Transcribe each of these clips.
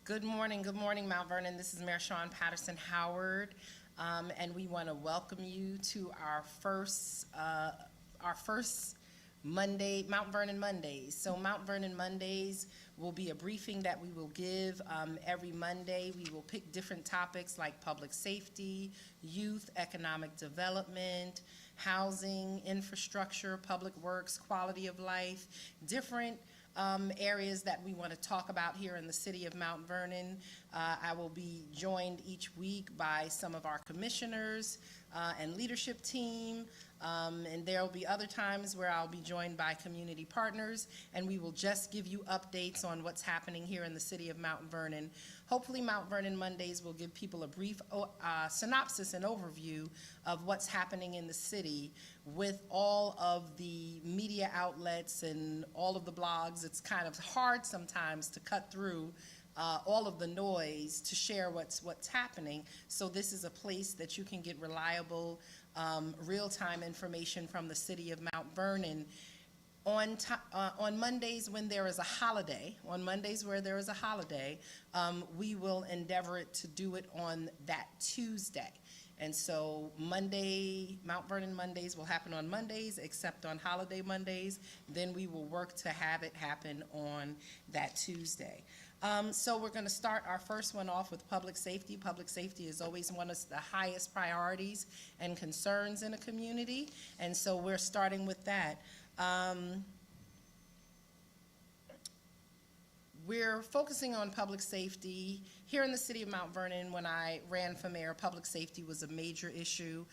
Good morning, Mount Vernon. This is Mayor Sean Patterson Howard, and we want to welcome you to our first Monday, Mount Vernon Mondays. So Mount Vernon Mondays will be a briefing that we will give every Monday. We will pick different topics like public safety, youth, economic development, housing, infrastructure, public works, quality of life, different areas that we want to talk about here in the city of Mount Vernon. I will be joined each week by some of our commissioners and leadership team, and there will be other times where I'll be joined by community partners, and we will just give you updates on what's happening here in the city of Mount Vernon. Hopefully, Mount Vernon Mondays will give people a brief synopsis and overview of what's happening in the city with all of the media outlets and all of the blogs. It's kind of hard sometimes to cut through all of the noise to share what's happening. So this is a place that you can get reliable, real-time information from the city of Mount Vernon. On Mondays when there is a holiday, we will endeavor to do it on that Tuesday. And so Mount Vernon Mondays will happen on Mondays, except on holiday Mondays. Then we will work to have it happen on that Tuesday. So we're going to start our first one off with public safety. Public safety is always one of the highest priorities and concerns in a community, and so we're starting with that. We're focusing on public safety. Here in the city of Mount Vernon, when I ran for mayor, public safety was a major issue.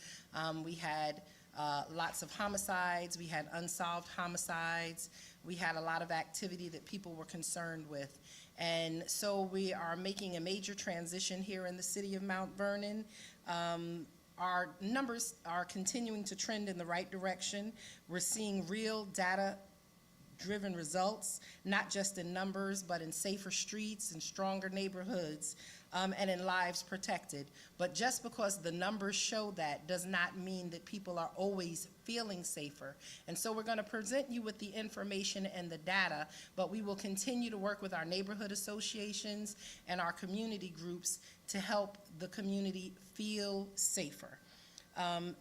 We had lots of homicides, we had unsolved homicides, we had a lot of activity that people were concerned with. And so we are making a major transition here in the city of Mount Vernon. Our numbers are continuing to trend in the right direction. We're seeing real data-driven results, not just in numbers, but in safer streets and stronger neighborhoods, and in lives protected. But just because the numbers show that does not mean that people are always feeling safer. And so we're going to present you with the information and the data, but we will continue to work with our neighborhood associations and our community groups to help the community feel safer.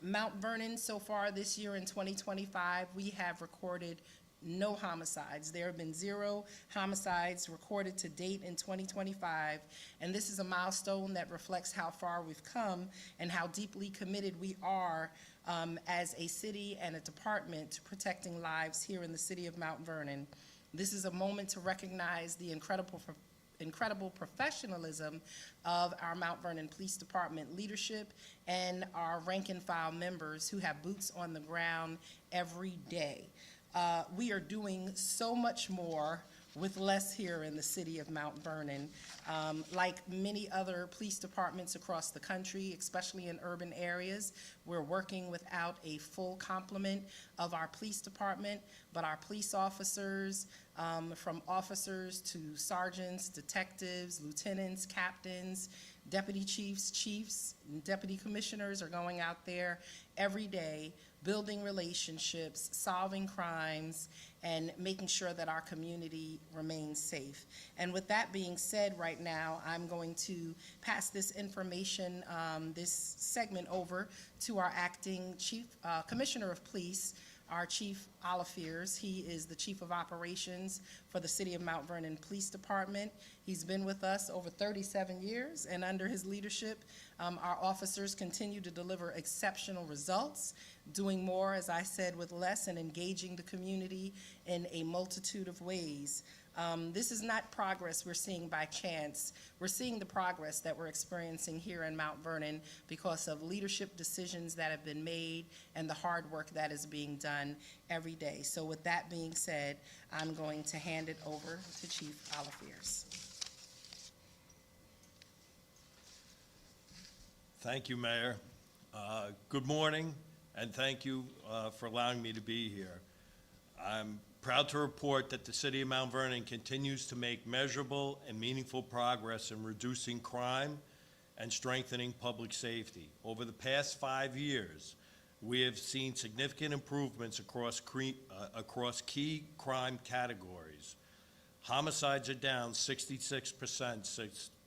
Mount Vernon, so far this year in 2025, we have recorded no homicides. There have been 0 homicides recorded to date in 2025, and this is a milestone that reflects how far we've come and how deeply committed we are as a city and a department to protecting lives here in the city of Mount Vernon. This is a moment to recognize the incredible professionalism of our Mount Vernon Police Department leadership and our rank and file members who have boots on the ground every day. We are doing so much more with less here in the city of Mount Vernon. Like many other police departments across the country, especially in urban areas, we're working without a full complement of our police department, but our police officers, from officers to sergeants, detectives, lieutenants, captains, deputy chiefs, and deputy commissioners are going out there every day, building relationships, solving crimes, and making sure that our community remains safe. And with that being said, right now, I'm going to pass this information, this segment over to our acting Commissioner of Police, our Chief Olifiers. He is the Chief of Operations for the City of Mount Vernon Police Department. He's been with us over 37 years, and under his leadership, our officers continue to deliver exceptional results, doing more, as I said, with less, and engaging the community in a multitude of ways. This is not progress we're seeing by chance. We're seeing the progress that we're experiencing here in Mount Vernon because of leadership decisions that have been made and the hard work that is being done every day. So with that being said, I'm going to hand it over to Chief Olifiers. Thank you, Mayor. Good morning, and thank you for allowing me to be here. I'm proud to report that the City of Mount Vernon continues to make measurable and meaningful progress in reducing crime and strengthening public safety. Over the past 5 years, we have seen significant improvements across key crime categories. Homicides are down 66%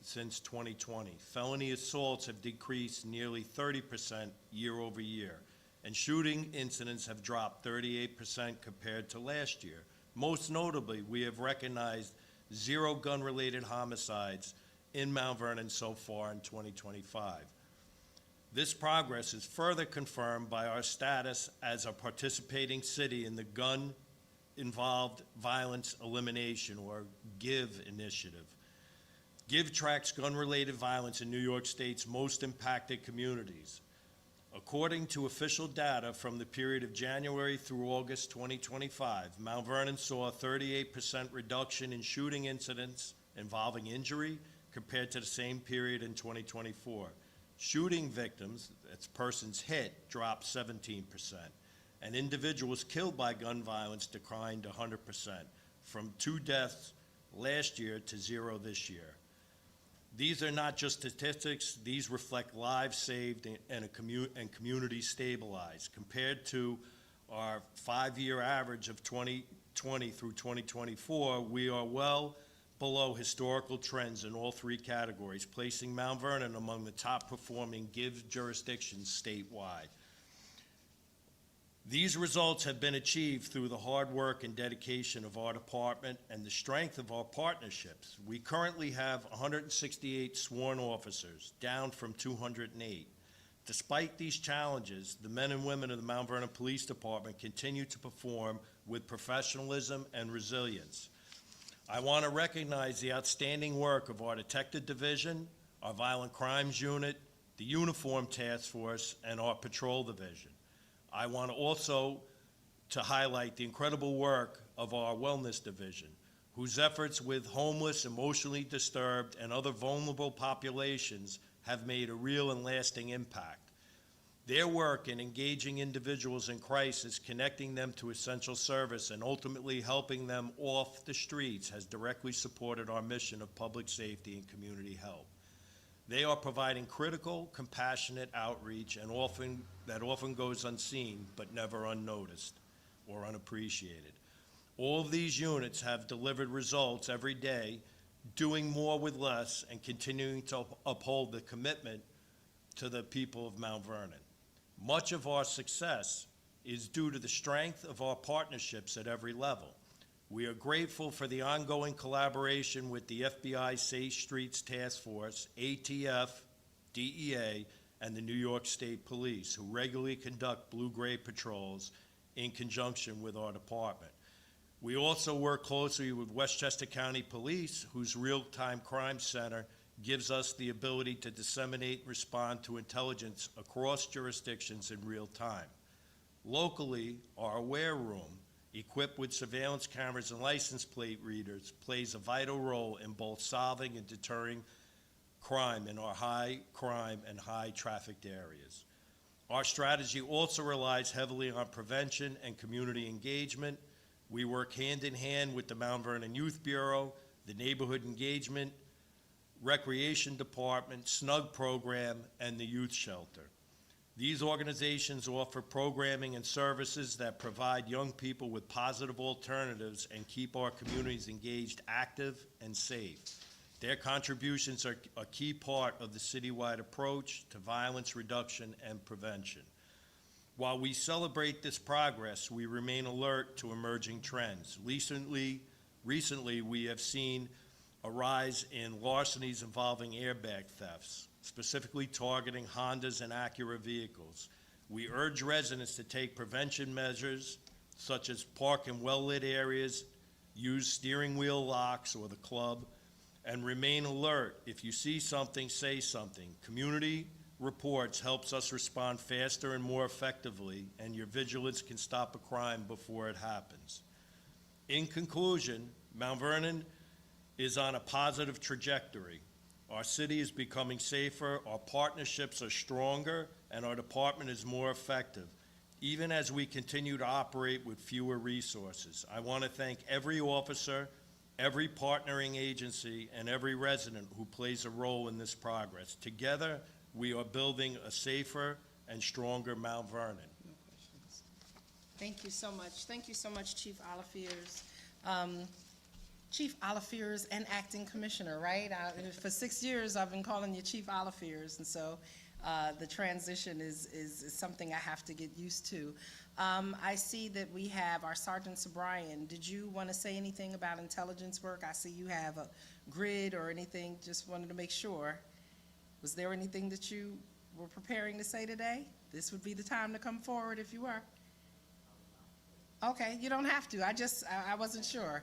since 2020. Felony assaults have decreased nearly 30% year over year, and shooting incidents have dropped 38% compared to last year. Most notably, we have recognized 0 gun-related homicides in Mount Vernon so far in 2025. This progress is further confirmed by our status as a participating city in the Gun-Involved Violence Elimination, or GIVE initiative. GIVE tracks gun-related violence in New York State's most impacted communities. According to official data from the period of January through August 2025, Mount Vernon saw a 38% reduction in shooting incidents involving injury compared to the same period in 2024. Shooting victims, that's persons hit, dropped 17%, and individuals killed by gun violence declined 100%, from 2 deaths last year to 0 this year. These are not just statistics, these reflect lives saved and communities stabilized. Compared to our 5-year average of 2020 through 2024, we are well below historical trends in all 3 categories, placing Mount Vernon among the top performing GIVE jurisdictions statewide. These results have been achieved through the hard work and dedication of our department and the strength of our partnerships. We currently have 168 sworn officers, down from 208. Despite these challenges, the men and women of the Mount Vernon Police Department continue to perform with professionalism and resilience. I want to recognize the outstanding work of our Detective Division, our Violent Crimes Unit, the Uniform Task Force, and our Patrol Division. I want also to highlight the incredible work of our Wellness Division, whose efforts with homeless, emotionally disturbed, and other vulnerable populations have made a real and lasting impact. Their work in engaging individuals in crisis, connecting them to essential service, and ultimately helping them off the streets has directly supported our mission of public safety and community health. They are providing critical, compassionate outreach that often goes unseen, but never unnoticed or unappreciated. All of these units have delivered results every day, doing more with less, and continuing to uphold the commitment to the people of Mount Vernon. Much of our success is due to the strength of our partnerships at every level. We are grateful for the ongoing collaboration with the FBI Safe Streets Task Force, ATF, DEA, and the New York State Police, who regularly conduct blue-gray patrols in conjunction with our department. We also work closely with Westchester County Police, whose Real-Time Crime Center gives us the ability to disseminate and respond to intelligence across jurisdictions in real time. Locally, our Aware Room, equipped with surveillance cameras and license plate readers, plays a vital role in both solving and deterring crime in our high crime and high trafficked areas. Our strategy also relies heavily on prevention and community engagement. We work hand in hand with the Mount Vernon Youth Bureau, the Neighborhood Engagement, Recreation Department, SNUG program, and the Youth Shelter. These organizations offer programming and services that provide young people with positive alternatives and keep our communities engaged, active, and safe. Their contributions are a key part of the citywide approach to violence reduction and prevention. While we celebrate this progress, we remain alert to emerging trends. Recently, we have seen a rise in larcenies involving airbag thefts, specifically targeting Hondas and Acura vehicles. We urge residents to take prevention measures such as park in well-lit areas, use steering wheel locks or the club, and remain alert. If you see something, say something. Community reports helps us respond faster and more effectively, and your vigilance can stop a crime before it happens. In conclusion, Mount Vernon is on a positive trajectory. Our city is becoming safer, our partnerships are stronger, and our department is more effective, even as we continue to operate with fewer resources. I want to thank every officer, every partnering agency, and every resident who plays a role in this progress. Together, we are building a safer and stronger Mount Vernon. No questions. Thank you so much. Thank you so much, Chief Olifiers. Chief Olifiers and Acting Commissioner, right? For 6 years, I've been calling you Chief Olifiers, and so the transition is something I have to get used to. I see that we have our Sergeant Sobrian. Did you want to say anything about intelligence work? I see you have a grid or anything, just wanted to make sure. Was there anything that you were preparing to say today? This would be the time to come forward if you were. Okay, you don't have to. I wasn't sure.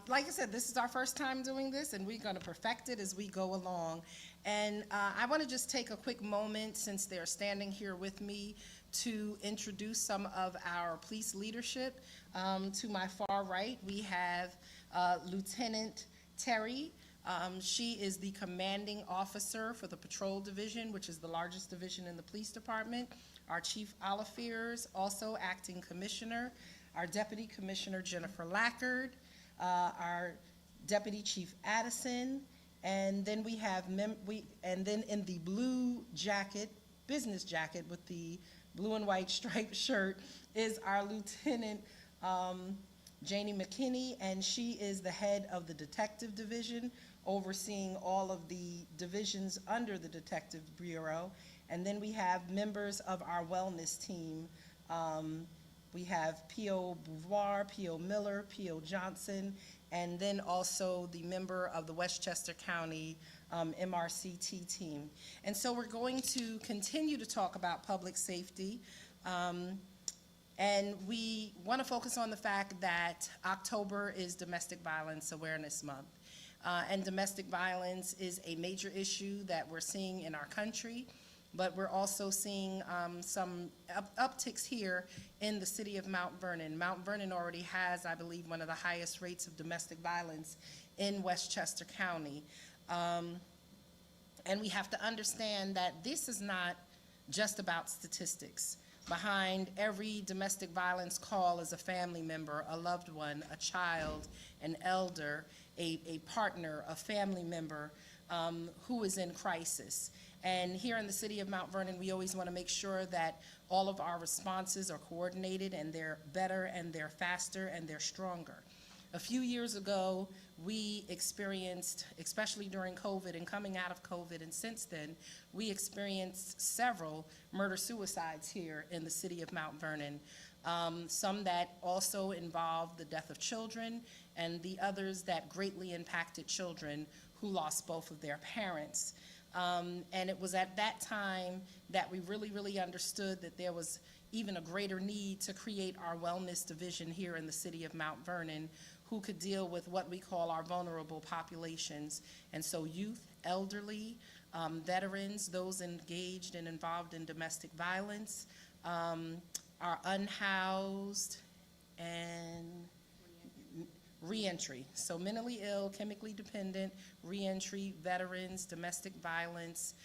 Like I said, this is our first time doing this, and we're going to perfect it as we go along. And I want to just take a quick moment, since they're standing here with me, to introduce some of our police leadership. To my far right, we have Lieutenant Terry. She is the commanding officer for the Patrol Division, which is the largest division in the police department. Our Chief Olifiers, also acting commissioner. Our Deputy Commissioner Jennifer Lackard. Our Deputy Chief Addison. And then we have, and then in the blue jacket, business jacket with the blue and white striped shirt, is our Lieutenant Janie McKinney, and she is the head of the Detective Division, overseeing all of the divisions under the Detective Bureau. And then we have members of our wellness team. We have P.O. Beauvoir, P.O. Miller, P.O. Johnson, and then also the member of the Westchester County MRCT team. And so we're going to continue to talk about public safety. And we want to focus on the fact that October is Domestic Violence Awareness Month. And domestic violence is a major issue that we're seeing in our country, but we're also seeing some upticks here in the city of Mount Vernon. Mount Vernon already has, I believe, one of the highest rates of domestic violence in Westchester County. And we have to understand that this is not just about statistics. Behind every domestic violence call is a family member, a loved one, a child, an elder, a partner, a family member who is in crisis. And here in the city of Mount Vernon, we always want to make sure that all of our responses are coordinated, and they're better, and they're faster, and they're stronger. A few years ago, we experienced, especially during COVID and coming out of COVID, and since then, we experienced several murder-suicides here in the city of Mount Vernon. Some that also involved the death of children, and the others that greatly impacted children who lost both of their parents. And it was at that time that we really understood that there was even a greater need to create our wellness division here in the city of Mount Vernon, who could deal with what we call our vulnerable populations. And so youth, elderly, veterans, those engaged and involved in domestic violence, are unhoused, and reentry. So mentally ill, chemically dependent, reentry, veterans, domestic violence,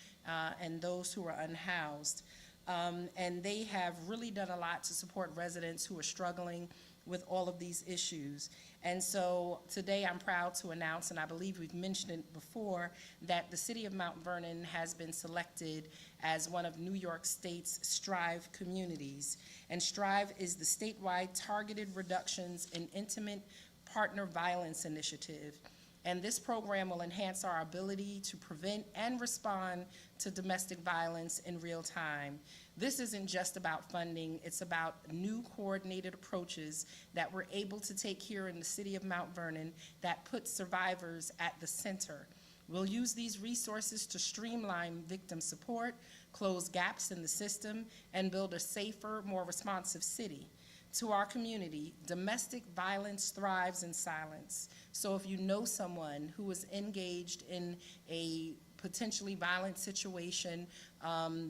and those who are unhoused. And they have really done a lot to support residents who are struggling with all of these issues. And so today I'm proud to announce, and I believe we've mentioned it before, that the city of Mount Vernon has been selected as one of New York State's STRIVE communities. And STRIVE is the statewide targeted reductions in intimate partner violence initiative. And this program will enhance our ability to prevent and respond to domestic violence in real time. This isn't just about funding, it's about new coordinated approaches that we're able to take here in the city of Mount Vernon that put survivors at the center. We'll use these resources to streamline victim support, close gaps in the system, and build a safer, more responsive city. To our community, domestic violence thrives in silence. So if you know someone who is engaged in a potentially violent situation,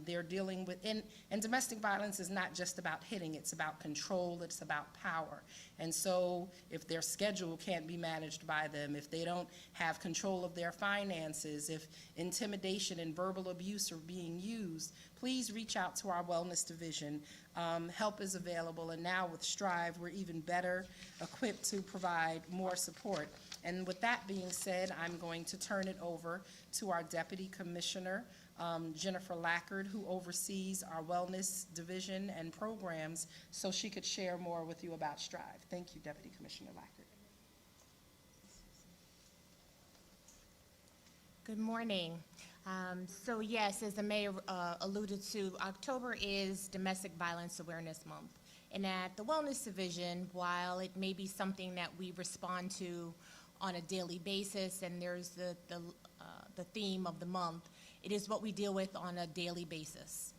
they're dealing with, and domestic violence is not just about hitting, it's about control, it's about power. And so if their schedule can't be managed by them, if they don't have control of their finances, if intimidation and verbal abuse are being used, please reach out to our wellness division. Help is available, and now with STRIVE, we're even better equipped to provide more support. And with that being said, I'm going to turn it over to our Deputy Commissioner, Jennifer Lackard, who oversees our wellness division and programs, so she could share more with you about STRIVE. Thank you, Deputy Commissioner Lackard. Good morning. So yes, as the mayor alluded to, October is Domestic Violence Awareness Month. And at the Wellness Division, while it may be something that we respond to on a daily basis, and there's the theme of the month, it is what we deal with on a daily basis.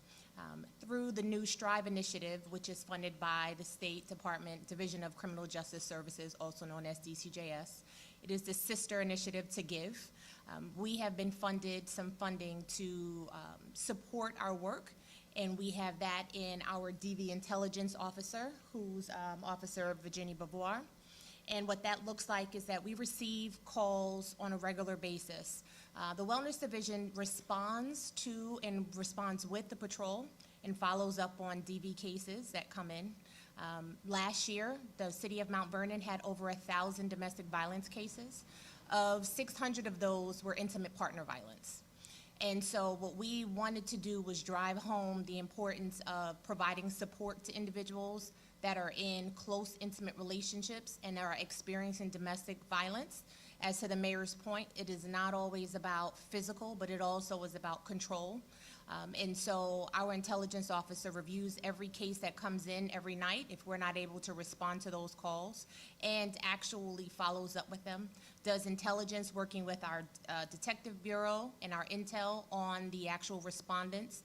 Through the new STRIVE initiative, which is funded by the State Department Division of Criminal Justice Services, also known as DCJS, it is the sister initiative to GIVE. We have been funded some funding to support our work, and we have that in our DV Intelligence Officer, who's Officer Virginia Beauvoir. And what that looks like is that we receive calls on a regular basis. The Wellness Division responds to and responds with the patrol and follows up on DV cases that come in. Last year, the city of Mount Vernon had over 1,000 domestic violence cases. Of 600 of those were intimate partner violence. And so what we wanted to do was drive home the importance of providing support to individuals that are in close, intimate relationships and are experiencing domestic violence. As to the mayor's point, it is not always about physical, but it also is about control. And so our intelligence officer reviews every case that comes in every night if we're not able to respond to those calls, and actually follows up with them, does intelligence working with our detective bureau and our intel on the actual respondents,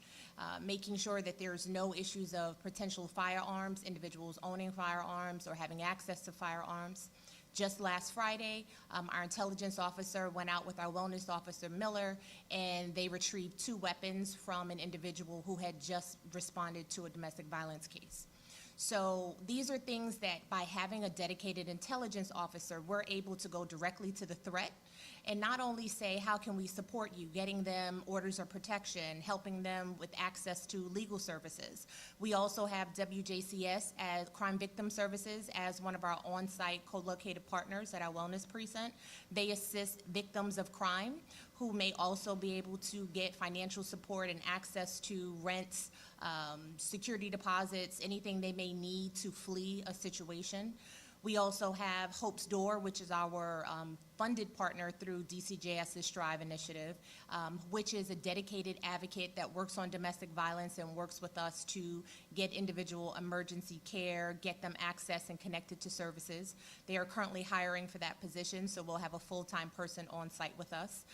making sure that there's no issues of potential firearms, individuals owning firearms or having access to firearms. Just last Friday, our intelligence officer went out with our wellness officer, Miller, and they retrieved 2 weapons from an individual who had just responded to a domestic violence case. So these are things that by having a dedicated intelligence officer, we're able to go directly to the threat and not only say, how can we support you, getting them orders of protection, helping them with access to legal services. We also have WJCS as Crime Victim Services as one of our on-site co-located partners at our wellness precinct. They assist victims of crime who may also be able to get financial support and access to rents, security deposits, anything they may need to flee a situation. We also have Hope's Door, which is our funded partner through DCJS's STRIVE initiative, which is a dedicated advocate that works on domestic violence and works with us to get individual emergency care, get them access and connected to services. They are currently hiring for that position, so we'll have a full-time person on site with us.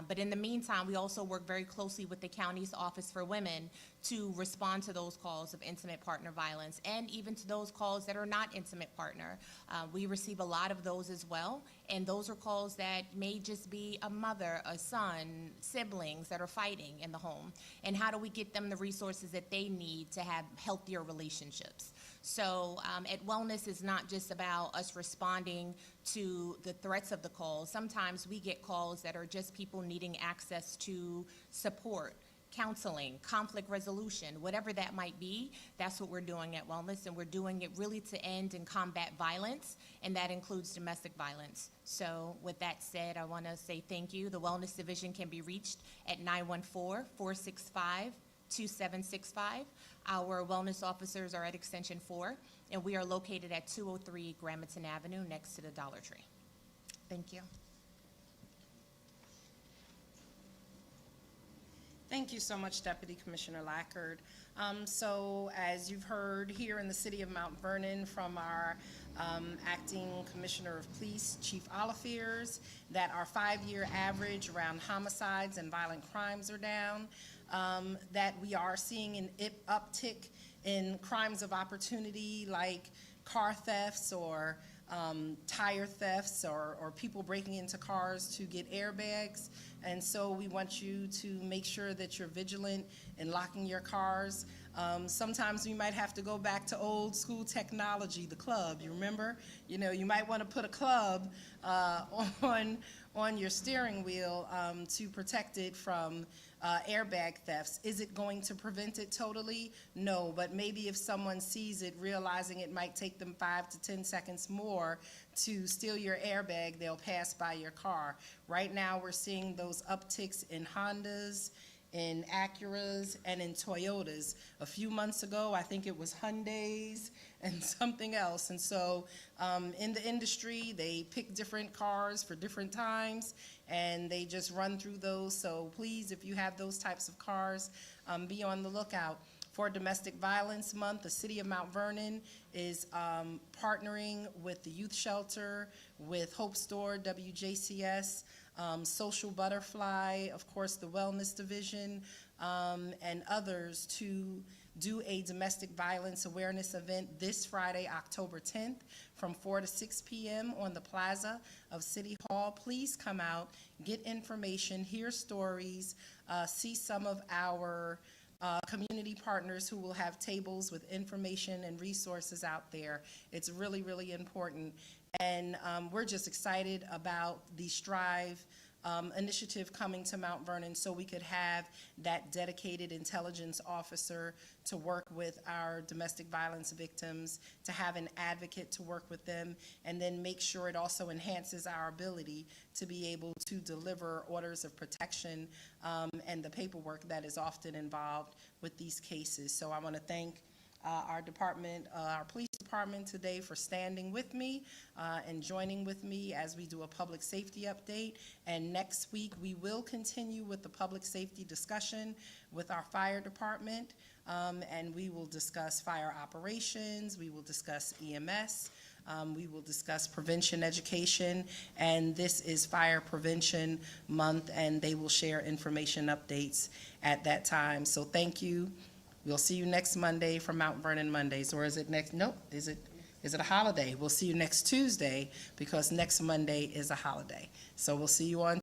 But in the meantime, we also work very closely with the county's Office for Women to respond to those calls of intimate partner violence, and even to those calls that are not intimate partner. We receive a lot of those as well, and those are calls that may just be a mother, a son, siblings that are fighting in the home. And how do we get them the resources that they need to have healthier relationships? So at Wellness is not just about us responding to the threats of the calls. Sometimes we get calls that are just people needing access to support, counseling, conflict resolution, whatever that might be. That's what we're doing at Wellness, and we're doing it really to end and combat violence, and that includes domestic violence. So with that said, I want to say thank you. The Wellness Division can be reached at 914-465-2765. Our wellness officers are at Extension 4, and we are located at 203 Gramerton Avenue next to the Dollar Tree. Thank you. Thank you so much, Deputy Commissioner Lackard. So as you've heard here in the city of Mount Vernon from our Acting Commissioner of Police, Chief Olifiers, that our 5-year average around homicides and violent crimes are down, that we are seeing an uptick in crimes of opportunity like car thefts or tire thefts or people breaking into cars to get airbags. And so we want you to make sure that you're vigilant in locking your cars. Sometimes we might have to go back to old school technology, the club, you remember? You know, you might want to put a club on your steering wheel to protect it from airbag thefts. Is it going to prevent it totally? No, but maybe if someone sees it, realizing it might take them 5 to 10 seconds more to steal your airbag, they'll pass by your car. Right now, we're seeing those upticks in Hondas in Acuras, and in Toyotas. A few months ago, I think it was Hyundais and something else. And so in the industry, they pick different cars for different times, and they just run through those. So please, if you have those types of cars, be on the lookout. For Domestic Violence Month, the City of Mount Vernon is partnering with the Youth Shelter, with Hope Store, WJCS, Social Butterfly, of course, the Wellness Division, and others to do a domestic violence awareness event this Friday, October 10th, from 4 to 6 p.m. on the plaza of City Hall. Please come out, get information, hear stories, see some of our community partners who will have tables with information and resources out there. It's really, really important. And we're just excited about the Strive initiative coming to Mount Vernon, so we could have that dedicated intelligence officer to work with our domestic violence victims, to have an advocate to work with them, and then make sure it also enhances our ability to be able to deliver orders of protection and the paperwork that is often involved with these cases. So I want to thank our department, our police department today for standing with me and joining with me as we do a public safety update. And next week, we will continue with the public safety discussion with our fire department, and we will discuss fire operations, we will discuss EMS, we will discuss prevention education, and this is Fire Prevention Month, and they will share information updates at that time. So thank you. We'll see you next Monday for Mount Vernon Mondays, or is it next, nope, is it a holiday? We'll see you next Tuesday because next Monday is a holiday. So we'll see you on